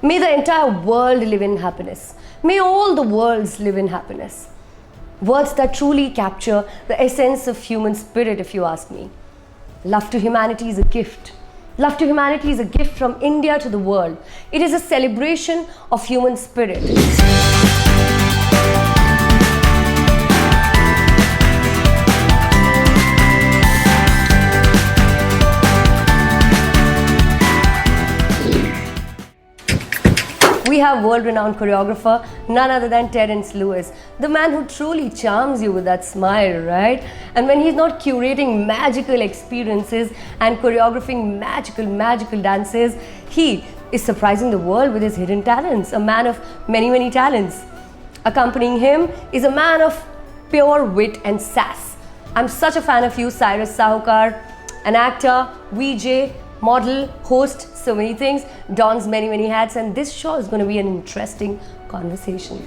May the entire world live in happiness. May all the worlds live in happiness. Words that truly capture the essence of human spirit, if you ask me. Love to humanity is a gift. Love to humanity is a gift from India to the world. It is a celebration of human spirit. We have world-renowned choreographer, none other than Terence Lewis, the man who truly charms you with that smile, right? And when he's not curating magical experiences and choreographing magical dances, he is surprising the world with his hidden talents, a man of many talents. Accompanying him is a man of pure wit and sass. I'm such a fan of you, Cyrus Sahukar, an actor, VJ, model, host, so many things, dons many hats, and this show is going to be an interesting conversation.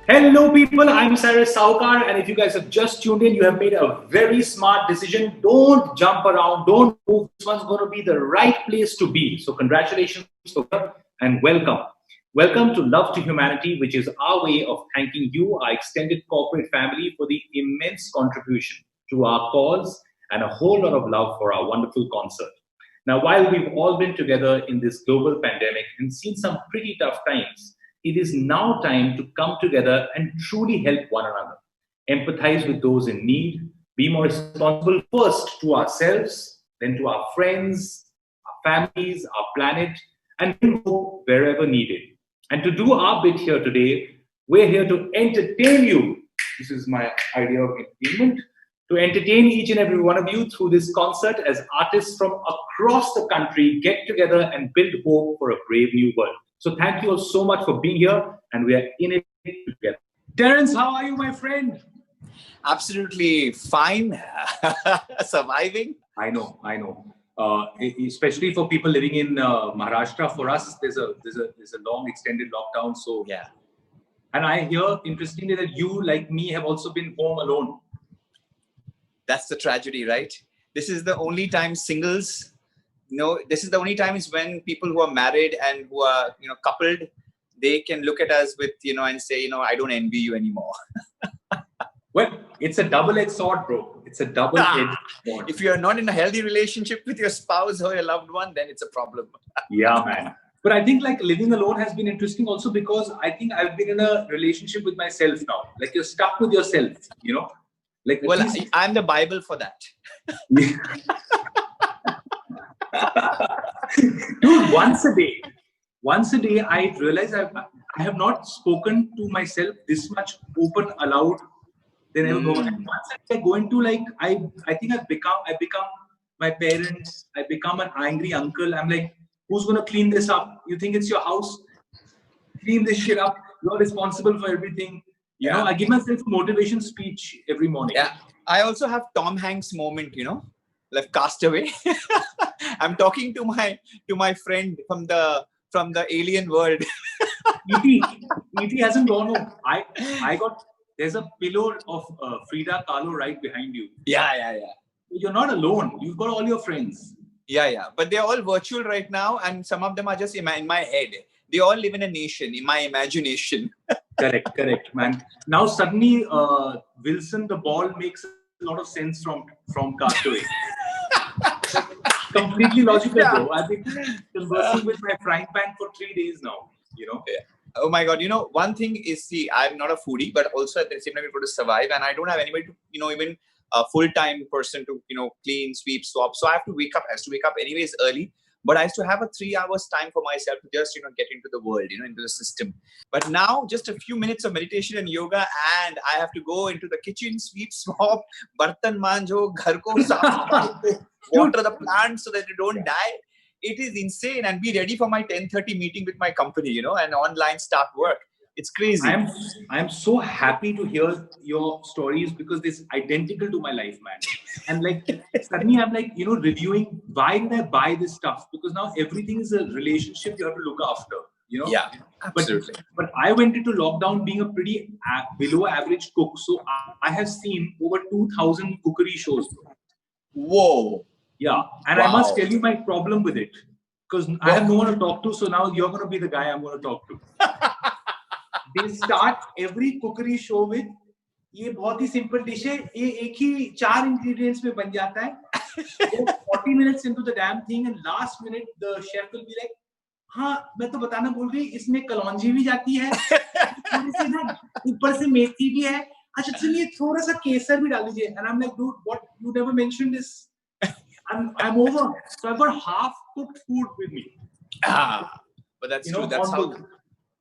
Hello people, I'm Cyrus Sahukar, and if you guys have just tuned in, you have made a very smart decision. Don't jump around, don't move. This one's going to be the right place to be. So congratulations and welcome. Welcome to Love to Humanity, which is our way of thanking you, our extended corporate family, for the immense contribution to our cause and a whole lot of love for our wonderful concert. Now, while we've all been together in this global pandemic and seen some pretty tough times, it is now time to come together and truly help one another, empathize with those in need, be more responsible first to ourselves, then to our friends, our families, our planet, and go wherever needed. And to do our bit here today, we're here to entertain you. This is my idea of entertainment. To entertain each and every one of you through this concert as artists from across the country get together and build hope for a brave new world. So thank you all so much for being here, and we are in it together. Terence, how are you, my friend? Absolutely fine. Surviving. I know. Especially for people living in Maharashtra, for us, there's a long extended lockdown. So yeah. And I hear, interestingly, that you, like me, have also been home alone. That's the tragedy, right? This is the only time singles, this is the only time is when people who are married and who are, coupled, they can look at us with, and say, I don't envy you anymore. Well, it's a double-edged sword, bro. It's a double-edged sword. If you're not in a healthy relationship with your spouse or your loved one, then it's a problem. Yeah, man. But I think like living alone has been interesting also because I think I've been in a relationship with myself now. Like you're stuck with yourself, Like, well, I'm the Bible for that. Dude, once a day, I realize I have not spoken to myself this much open aloud than ever before. And once I go into I think I become my parents. I become an angry uncle. I'm like, who's gonna clean this up? You think it's your house? Clean this shit up. You're responsible for everything. I give myself a motivation speech every morning. Yeah. I also have Tom Hanks moment, like Castaway. I'm talking to my friend from the alien world. E.T. hasn't gone home. There's a pillow of Frida Kahlo right behind you. Yeah. You're not alone. You've got all your friends. Yeah. But they're all virtual right now, and some of them are just in my head. They all live in a nation, in my imagination. Correct, man. Now suddenly, Wilson the ball makes a lot of sense from Castaway. Completely logical, bro. I've been conversing with my frying pan for 3 days now. Yeah. Oh my God! One thing is, I'm not a foodie, but also at the same time, I'm going to survive, and I don't have anybody to, even a full-time person to, clean, sweep, swap. So I have to wake up. Anyways early. But I used to have a 3 hours time for myself to just, get into the world, into the system. But now just a few minutes of meditation and yoga, and I have to go into the kitchen, sweep, swap, bartan manjo, ghar ko saaf, water the plants so that they don't die. It is insane, and be ready for my 10:30 meeting with my company, and online start work. It's crazy. I'm so happy to hear your stories because it's identical to my life, man. And suddenly I'm reviewing why did I buy this stuff? Because now everything is a relationship you have to look after. Yeah, absolutely. But I went into lockdown being a pretty below average cook. So I have seen over 2,000 cookery shows. Whoa. Yeah. And I must tell you my problem with it. because I have no one to talk to. So now you're going to be the guy I'm going to talk to. They start every cookery show with, ये बहुत ही simple dish है, ये एक ही 4 ingredients में बन जाता है. 40 minutes into the damn thing, and last minute the chef will be like, हाँ मैं तो बताना भूल गई, इसमें कलौंजी भी जाती है, थोड़ी सी ना ऊपर से मेथी भी है, अच्छा चलिए थोड़ा सा केसर भी डाल दीजिए. And I'm like, dude, what you never mentioned is, I'm over. So I've got half cooked food with me. But that's true. That's how.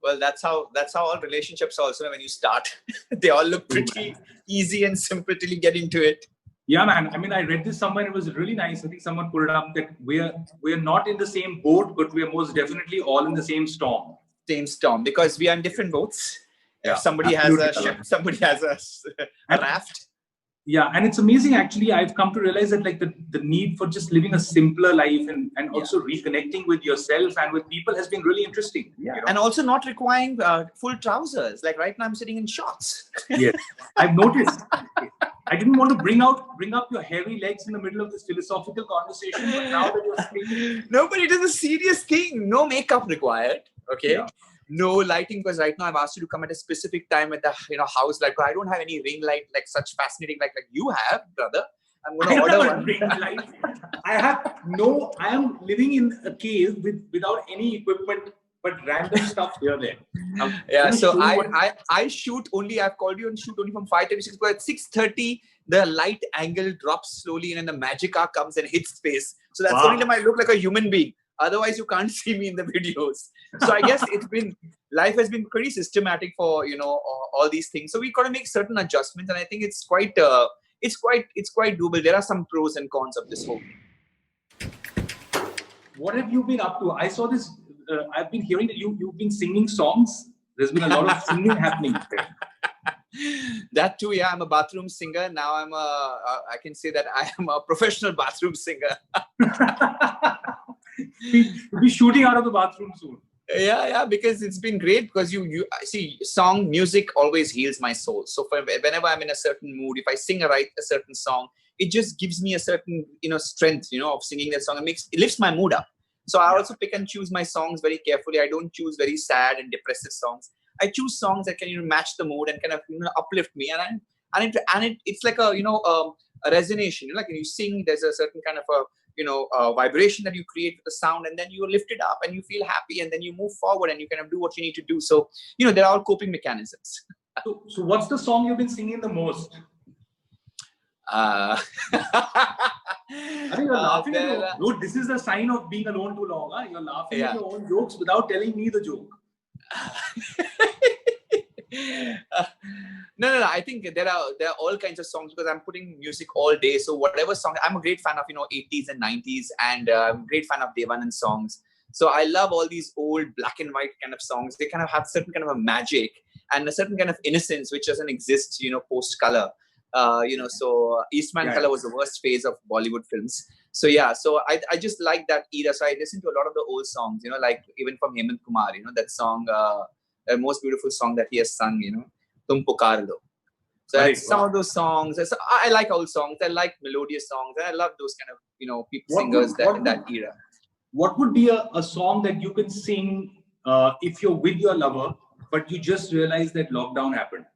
Well, that's how all relationships also. When you start, they all look pretty easy and simple till you get into it. Yeah, man. I mean, I read this somewhere. It was really nice. I think someone put it up that we're not in the same boat, but we are most definitely all in the same storm. Same storm, because we are in different boats. Yeah, somebody has a ship, somebody has a raft. Yeah, and it's amazing actually. I've come to realize that like the need for just living a simpler life and also reconnecting with yourself and with people has been really interesting. Yeah, you know? And also not requiring full trousers. Like right now I'm sitting in shorts. Yes, I've noticed. I didn't want to bring up your hairy legs in the middle of this philosophical conversation, but now that you're speaking... No, but it is a serious thing. No makeup required. Okay. Yeah. No lighting, because right now I've asked you to come at a specific time at the house light. But I don't have any ring light like such fascinating like you have, brother. I'm going to order one. Ring light. I am living in a cave without any equipment but random stuff here there. Yeah, so I shoot only. I've called you and shoot only from 5:36. But at 6:30, the light angle drops slowly and then the magic arc comes and hits space. So that's the only time I look like a human being. Otherwise, you can't see me in the videos. So I guess life has been pretty systematic for all these things. So we got to make certain adjustments, and I think it's quite doable. There are some pros and cons of this whole thing. What have you been up to? I saw this. I've been hearing that you've been singing songs. There's been a lot of singing happening there. That too, yeah. I'm a bathroom singer. Now I can say that I am a professional bathroom singer. You'll be shooting out of the bathroom soon. Yeah, because it's been great, because you see, music always heals my soul. So whenever I'm in a certain mood, if I sing a certain song, it just gives me a certain strength of singing that song. It lifts my mood up. So I also pick and choose my songs very carefully. I don't choose very sad and depressive songs. I choose songs that can match the mood and kind of uplift me. It's like a resonation. Like when you sing, there's a certain kind of a vibration that you create with the sound, and then you lift it up and you feel happy, and then you move forward and you kind of do what you need to do. So there are all coping mechanisms. So what's the song you've been singing the most? I think you're laughing at your own. Dude, this is the sign of being alone too long. Huh? You're laughing at your own jokes without telling me the joke. No. I think there are all kinds of songs, because I'm putting music all day. So whatever song, I'm a great fan of 80s and 90s, and I'm a great fan of Devanand songs. So I love all these old black and white kind of songs. They kind of have certain kind of a magic and a certain kind of innocence which doesn't exist, post color. So Eastman color was the worst phase of Bollywood films. So yeah, so I just like that era. So I listen to a lot of the old songs, like even from Hemant Kumar, that song, the most beautiful song that he has sung, Tum Pukar Do. So that's some of those songs. I like old songs. I like melodious songs. I love those kind of, people singers in that era. What would be a song that you can sing if you're with your lover, but you just realize that lockdown happened?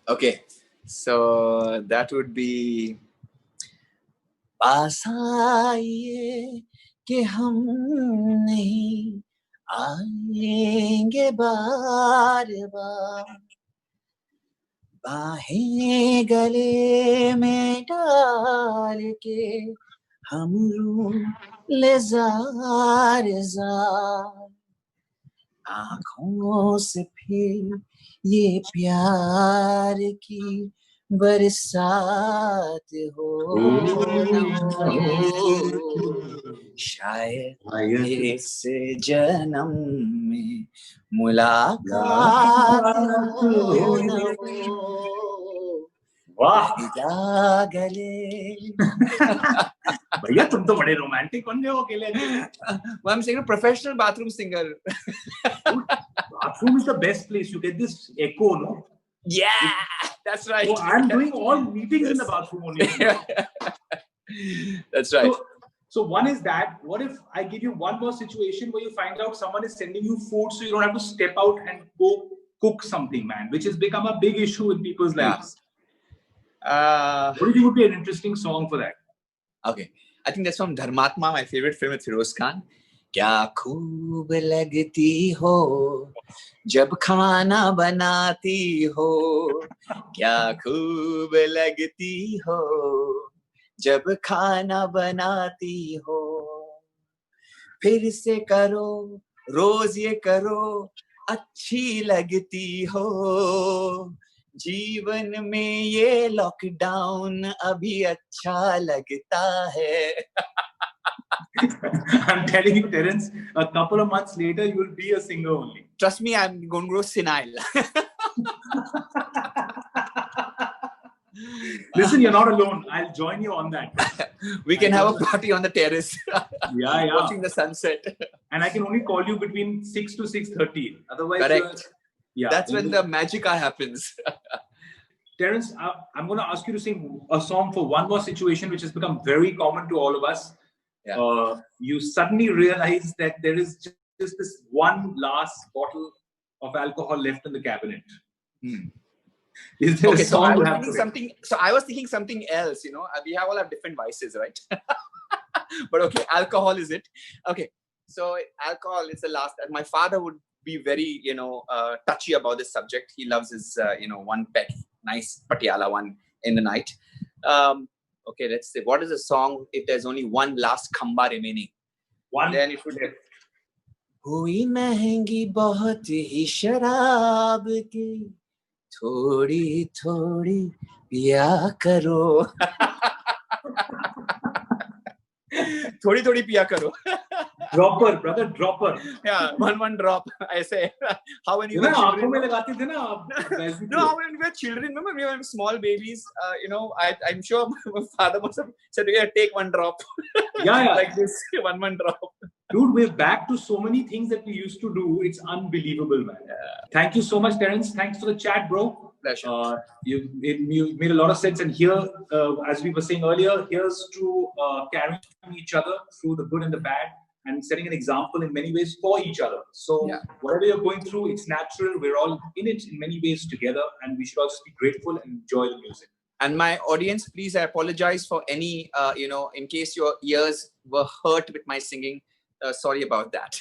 Okay. So that would be पास आइए कि हम नहीं आएंगे बार बार बाहें गले में डाल के हम ले जार जार आँखों से फिर ये प्यार की बरसात हो शायद इस जन्म में मुलाकात हो वाह गले भैया तुम तो बड़े रोमांटिक बन गए हो अकेले I'm saying a professional bathroom singer. Bathroom is the best place. You get this echo, no? Yeah, that's right. So I'm doing all meetings in the bathroom only. That's right. So one is that. What if I give you one more situation where you find out someone is sending you food, so you don't have to step out and go cook something, man, which has become a big issue in people's lives. What do you think would be an interesting song for that? Okay, I think that's from Dharmatma, my favorite film with Feroz Khan. क्या खूब लगती हो जब खाना बनाती हो क्या खूब लगती हो जब खाना बनाती हो फिर से करो रोज ये करो अच्छी लगती हो जीवन में ये लॉकडाउन अभी अच्छा लगता है I'm telling you, Terence, a couple of months later, you will be a singer only. Trust me, I'm going to grow senile. Listen, you're not alone. I'll join you on that. We can have a party on the terrace. Yeah. Watching the sunset. And I can only call you between 6 to 6:30. Otherwise, correct. Yeah. That's when the magic happens. Terence, I'm going to ask you to sing a song for one more situation which has become very common to all of us. Yeah. You suddenly realize that there is just this one last bottle of alcohol left in the cabinet. Is there a song you have to something? So I was thinking something else. You know, we all have different vices, right? But okay, alcohol is it? Okay, so alcohol is the last. My father would be very, touchy about this subject. He loves his, one peck, nice Patiala one in the night. Okay, let's say, what is a song if there's only one last khamba remaining? One. Then it would be हुई महंगी बहुत ही शराब की थोड़ी थोड़ी पिया करो थोड़ी थोड़ी पिया करो Dropper, brother, dropper. Yeah, one drop. I say, how when you were children? No, how when we were children, remember we were small babies. I'm sure my father must have said, "Yeah, take one drop." Yeah. Like this, one drop. Dude, we're back to so many things that we used to do. It's unbelievable, man. Thank you so much, Terence. Thanks for the chat, bro. Pleasure. You made a lot of sense. And here, as we were saying earlier, here's to carrying each other through the good and the bad, and setting an example in many ways for each other. So whatever you're going through, it's natural. We're all in it in many ways together, and we should also be grateful and enjoy the music. And my audience, please, I apologize for any, in case your ears were hurt with my singing. Sorry about that.